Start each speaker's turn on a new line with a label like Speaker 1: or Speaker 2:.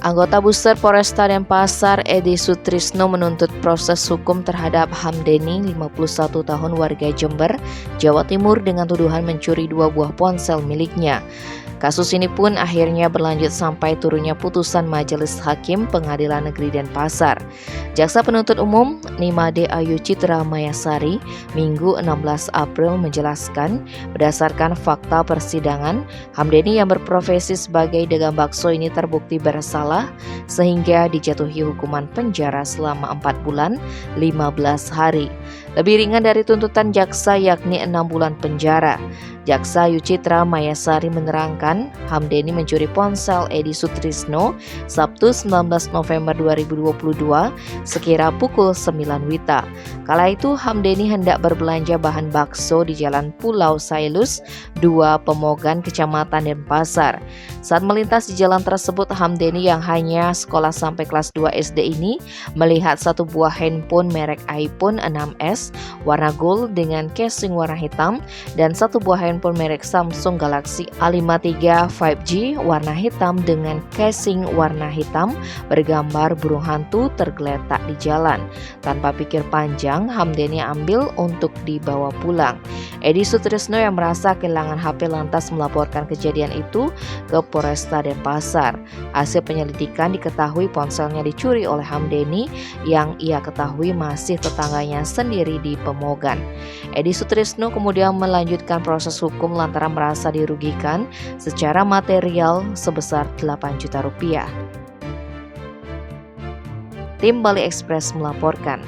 Speaker 1: Anggota Buser Polresta Denpasar Edi Sutrisno menuntut proses hukum terhadap Hamdeni, 51 tahun warga Jember, Jawa Timur dengan tuduhan mencuri 2 buah ponsel miliknya. Kasus ini pun akhirnya berlanjut sampai turunnya putusan Majelis Hakim Pengadilan Negeri Denpasar. Jaksa Penuntut Umum Nimade Ayu Citra Mayasari Minggu 16 April menjelaskan berdasarkan fakta persidangan, Hamdeni yang berprofesi sebagai dagang bakso ini terbukti bersalah sehingga dijatuhi hukuman penjara selama 4 bulan 15 hari. Lebih ringan dari tuntutan jaksa yakni 6 bulan penjara. Jaksa Yucitra Mayasari menerangkan Hamdeni mencuri ponsel Edi Sutrisno Sabtu 19 November 2022 sekira pukul 9 WITA. Kala itu Hamdeni hendak berbelanja bahan bakso di Jalan Pulau Sailus 2 Pemogan Kecamatan Denpasar. Saat melintas di jalan tersebut, Hamdeni yang hanya sekolah sampai kelas 2 SD ini melihat satu buah handphone merek iPhone 6s warna gold dengan casing warna hitam dan satu buah handphone merek Samsung Galaxy A53 5G warna hitam dengan casing warna hitam bergambar burung hantu tergeletak di jalan. Tanpa pikir panjang, Hamdeni ambil untuk dibawa pulang. Edi Sutrisno yang merasa kehilangan HP lantas melaporkan kejadian itu ke Polresta Denpasar. Hasil penyelidikan diketahui ponselnya dicuri oleh Hamdeni yang ia ketahui masih tetangganya sendiri di Pemogan. Edi Sutrisno kemudian melanjutkan proses hukum lantaran merasa dirugikan secara material sebesar 8 juta rupiah. Tim Bali Express melaporkan.